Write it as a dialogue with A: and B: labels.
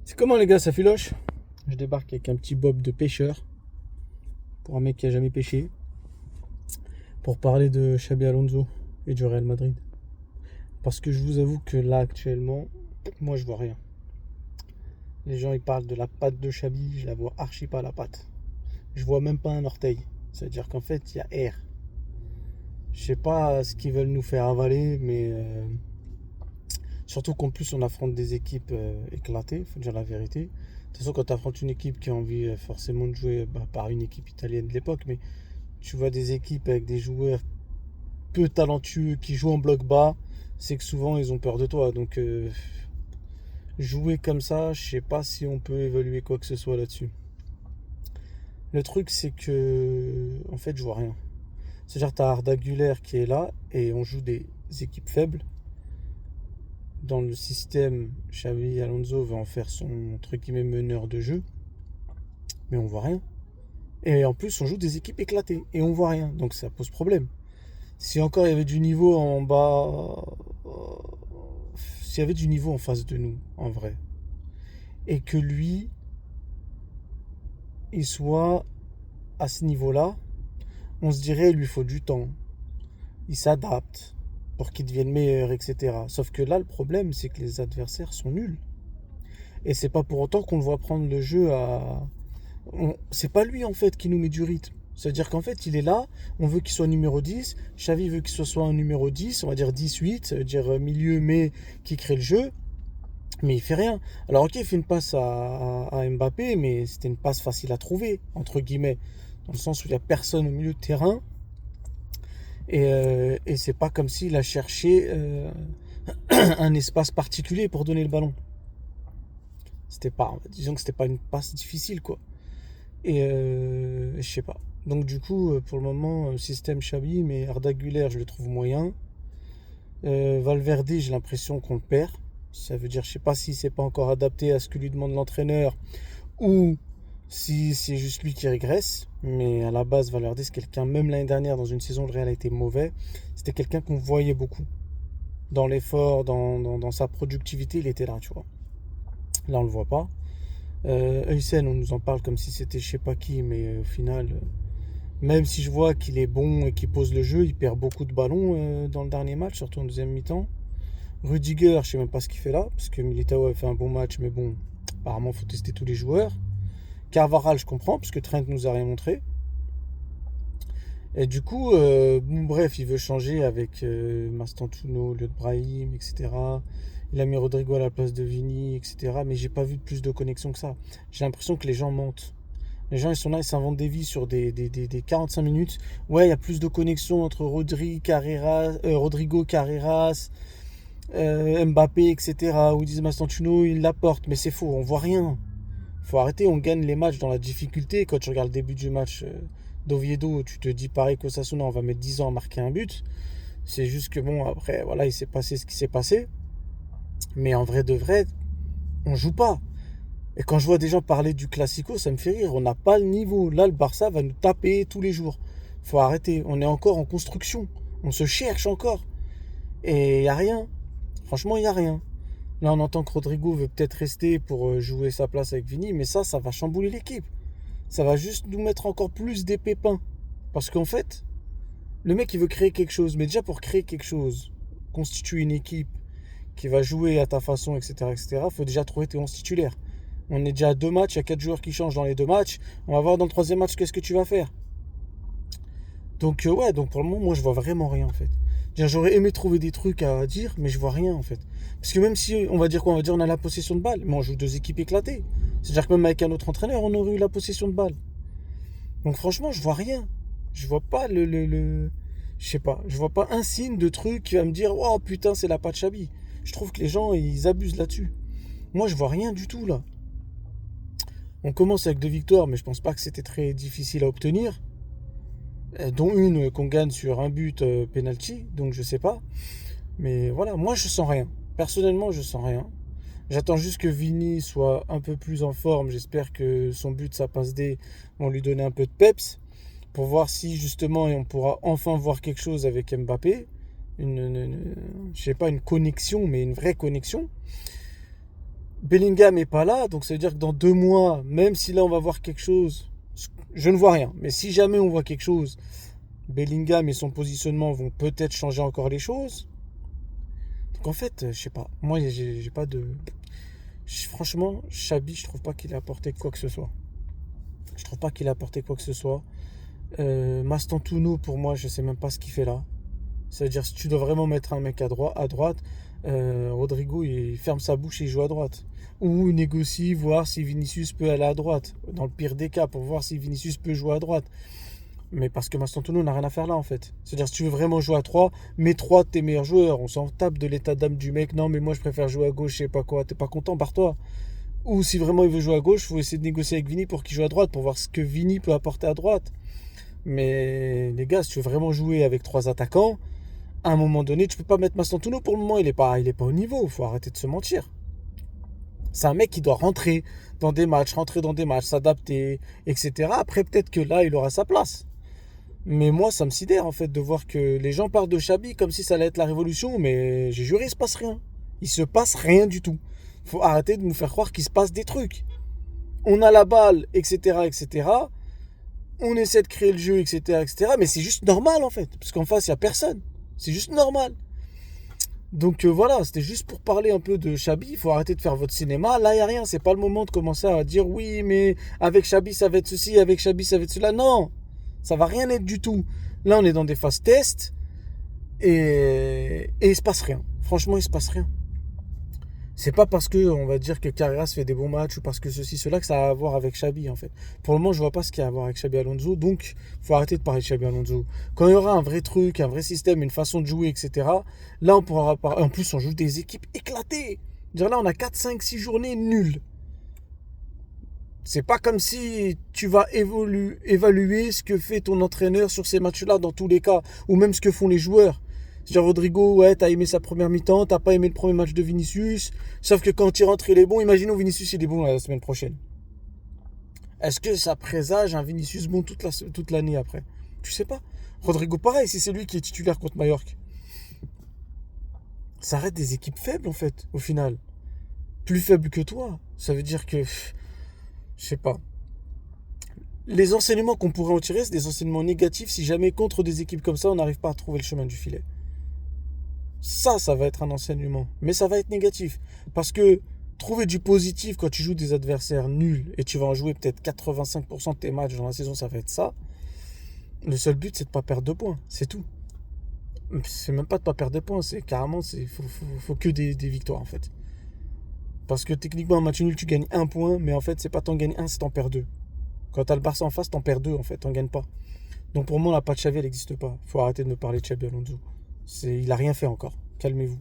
A: C'est comment les gars, ça filoche? Je débarque avec un petit bob de pêcheur pour un mec qui a jamais pêché pour parler de Xabi Alonso et du Real Madrid. Parce que je vous avoue que là actuellement, moi je vois rien. Les gens ils parlent de la patte de Xabi, je la vois archi pas la patte. Je vois même pas un orteil. Ça veut dire qu'en fait il y a air. Je sais pas ce qu'ils veulent nous faire avaler, mais surtout qu'en plus on affronte des équipes éclatées, faut dire la vérité. De toute façon, quand tu affrontes une équipe qui a envie forcément de jouer par une équipe italienne de l'époque, mais tu vois des équipes avec des joueurs peu talentueux qui jouent en bloc bas, c'est que souvent ils ont peur de toi. Donc jouer comme ça, je sais pas si on peut évaluer quoi que ce soit là-dessus. Le truc c'est que en fait je vois rien. C'est-à-dire t'as Arda Güler qui est là et on joue des équipes faibles. Dans le système, Xavi Alonso va en faire son entre guillemets meneur de jeu, mais on voit rien. Et en plus on joue des équipes éclatées et on voit rien, donc ça pose problème. Si encore il y avait du niveau en bas, s'il y avait du niveau en face de nous, en vrai, et que lui, il soit à ce niveau-là, on se dirait, il lui faut du temps. Il s'adapte pour qu'il devienne meilleur, etc. Sauf que là, le problème, c'est que les adversaires sont nuls. Et c'est pas pour autant qu'on le voit prendre le jeu à. C'est pas lui, en fait, qui nous met du rythme. C'est-à-dire qu'en fait, il est là, on veut qu'il soit numéro 10, Xavi veut qu'il soit un numéro 10, on va dire 18, ça veut dire milieu, mais qui crée le jeu. Mais il fait rien. Alors ok, il fait une passe à Mbappé, mais c'était une passe facile à trouver, entre guillemets. Dans le sens où il n'y a personne au milieu de terrain. Et c'est pas comme s'il a cherché un espace particulier pour donner le ballon. C'était pas, disons que c'était pas une passe difficile, quoi. Et je sais pas. Donc du coup, pour le moment, système Xabi, mais Arda Güler, je le trouve moyen. Valverde, j'ai l'impression qu'on le perd. Ça veut dire, je sais pas si c'est pas encore adapté à ce que lui demande l'entraîneur ou si c'est juste lui qui régresse. Mais à la base, Valverde, c'est quelqu'un, même l'année dernière, dans une saison, le Real a été mauvais. C'était quelqu'un qu'on voyait beaucoup. Dans l'effort, dans sa productivité, il était là, tu vois. Là, on le voit pas. Heusen, on nous en parle comme si c'était je sais pas qui, mais au final, même si je vois qu'il est bon et qu'il pose le jeu, il perd beaucoup de ballons dans le dernier match, surtout en deuxième mi-temps. Rudiger, je sais même pas ce qu'il fait là, parce que Militao a fait un bon match, mais bon, apparemment, il faut tester tous les joueurs. Carvaral, je comprends, parce que Trent nous a rien montré. Et du coup, bon, bref, il veut changer avec Mastantuono au lieu de Brahim, etc. Il a mis Rodrigo à la place de Vini, etc. Mais j'ai pas vu plus de connexion que ça. J'ai l'impression que les gens mentent. Les gens, ils sont là, ils s'inventent des vies sur des 45 minutes. Ouais, il y a plus de connexion entre Rodrigo Carreras, Mbappé, etc. Ou ils disent Mastantuono, il l'apporte. Mais c'est faux, on voit rien. Faut arrêter, on gagne les matchs dans la difficulté. Quand tu regardes le début du match d'Oviedo, tu te dis pareil qu'Osasuna, on va mettre 10 ans à marquer un but. C'est juste que bon, après, voilà, il s'est passé ce qui s'est passé. Mais en vrai de vrai, on joue pas. Et quand je vois des gens parler du Classico, ça me fait rire. On n'a pas le niveau. Là, le Barça va nous taper tous les jours. Faut arrêter. On est encore en construction. On se cherche encore. Et il n'y a rien. Franchement, il n'y a rien. Là, on entend que Rodrigo veut peut-être rester pour jouer sa place avec Vini, mais ça va chambouler l'équipe. Ça va juste nous mettre encore plus des pépins. Parce qu'en fait, le mec, il veut créer quelque chose. Mais déjà, pour créer quelque chose, constituer une équipe qui va jouer à ta façon, etc., etc., faut déjà trouver tes 11 titulaires. On est déjà à 2 matchs, il y a 4 joueurs qui changent dans les 2 matchs. On va voir dans le troisième match qu'est-ce que tu vas faire. Donc, ouais, donc pour le moment, moi, je vois vraiment rien, en fait. J'aurais aimé trouver des trucs à dire, mais je vois rien, en fait. Parce que même si, on va dire quoi, on va dire on a la possession de balle, mais on joue deux équipes éclatées. C'est-à-dire que même avec un autre entraîneur, on aurait eu la possession de balle. Donc franchement, je vois rien. Je vois pas je sais pas, je vois pas un signe de truc qui va me dire oh putain, c'est la patte Chabi. Je trouve que les gens, ils abusent là-dessus. Moi, je vois rien du tout, là. On commence avec 2 victoires, mais je pense pas que c'était très difficile à obtenir. Dont une qu'on gagne sur un but penalty, donc je sais pas. Mais voilà, moi je sens rien. Personnellement, je sens rien. J'attends juste que Vini soit un peu plus en forme. J'espère que son but, sa passe D, vont lui donner un peu de peps pour voir si justement on pourra enfin voir quelque chose avec Mbappé. Je sais pas une connexion, mais une vraie connexion. Bellingham est pas là, donc ça veut dire que dans 2 mois, même si là on va voir quelque chose, je ne vois rien, mais si jamais on voit quelque chose, Bellingham et son positionnement vont peut-être changer encore les choses. Donc en fait, je sais pas. Moi, j'ai pas de. Franchement, Xabi, je trouve pas qu'il ait apporté quoi que ce soit. Je trouve pas qu'il ait apporté quoi que ce soit. Mastantuono, pour moi, je sais même pas ce qu'il fait là. C'est-à-dire, si tu dois vraiment mettre un mec à droite, Rodrigo, il ferme sa bouche et il joue à droite. Ou il négocie, voir si Vinicius peut aller à droite. Dans le pire des cas, pour voir si Vinicius peut jouer à droite. Mais parce que Mastantuono n'a rien à faire là, en fait. C'est-à-dire, si tu veux vraiment jouer à 3, mets 3 de tes meilleurs joueurs. On s'en tape de l'état d'âme du mec. Non, mais moi, je préfère jouer à gauche, je sais pas quoi. T'es pas content, barre-toi. Ou si vraiment il veut jouer à gauche, il faut essayer de négocier avec Vini pour qu'il joue à droite, pour voir ce que Vini peut apporter à droite. Mais les gars, si tu veux vraiment jouer avec 3 attaquants, à un moment donné, tu peux pas mettre Mastantuono pour le moment, il est pas au niveau, faut arrêter de se mentir. C'est un mec qui doit rentrer rentrer dans des matchs, s'adapter, etc. Après, peut-être que là, il aura sa place. Mais moi, ça me sidère en fait de voir que les gens parlent de Xabi comme si ça allait être la révolution, mais j'ai juré, il se passe rien. Il se passe rien du tout. Faut arrêter de nous faire croire qu'il se passe des trucs. On a la balle, etc., etc. On essaie de créer le jeu, etc., etc. Mais c'est juste normal en fait, parce qu'en face, il n'y a personne. C'est juste normal. Donc voilà, c'était juste pour parler un peu de Xabi. Il faut arrêter de faire votre cinéma. Là, il n'y a rien. C'est pas le moment de commencer à dire oui, mais avec Xabi, ça va être ceci, avec Xabi, ça va être cela. Non, ça va rien être du tout. Là, on est dans des phases tests et il se passe rien. Franchement, il se passe rien. C'est pas parce que on va dire que Carreras fait des bons matchs ou parce que ceci, cela que ça a à voir avec Xabi en fait. Pour le moment, je vois pas ce qu'il y a à voir avec Xabi Alonso, donc faut arrêter de parler de Xabi Alonso. Quand il y aura un vrai truc, un vrai système, une façon de jouer, etc. Là, on pourra parler. En plus, on joue des équipes éclatées. Dire là, on a 4, 5, 6 journées nulles. C'est pas comme si tu vas évaluer ce que fait ton entraîneur sur ces matchs-là dans tous les cas, ou même ce que font les joueurs. Genre Rodrigo, ouais, t'as aimé sa première mi-temps, t'as pas aimé le premier match de Vinicius, sauf que quand il rentre, il est bon. Imaginons Vinicius, il est bon la semaine prochaine. Est-ce que ça présage un Vinicius bon toute l'année après? Tu sais pas. Rodrigo, pareil, si c'est lui qui est titulaire contre Mallorca. Ça reste des équipes faibles en fait, au final. Plus faibles que toi. Ça veut dire que, je sais pas. Les enseignements qu'on pourrait en tirer, c'est des enseignements négatifs si jamais contre des équipes comme ça, on n'arrive pas à trouver le chemin du filet. Ça va être un enseignement. Mais ça va être négatif. Parce que trouver du positif quand tu joues des adversaires nuls et tu vas en jouer peut-être 85% de tes matchs dans la saison, ça va être ça. Le seul but, c'est de ne pas perdre de points. C'est tout. C'est même pas de ne pas perdre de points. C'est carrément, faut que des victoires en fait. Parce que techniquement, un match nul, tu gagnes 1 point. Mais en fait, c'est pas t'en gagnes 1, c'est t'en perds 2. Quand t'as le Barça en face, t'en perds 2 en fait. T'en gagnes pas. Donc pour moi, la patte Xavi, elle n'existe pas. Faut arrêter de me parler de Xabi Alonso. Il a rien fait encore. Calmez-vous.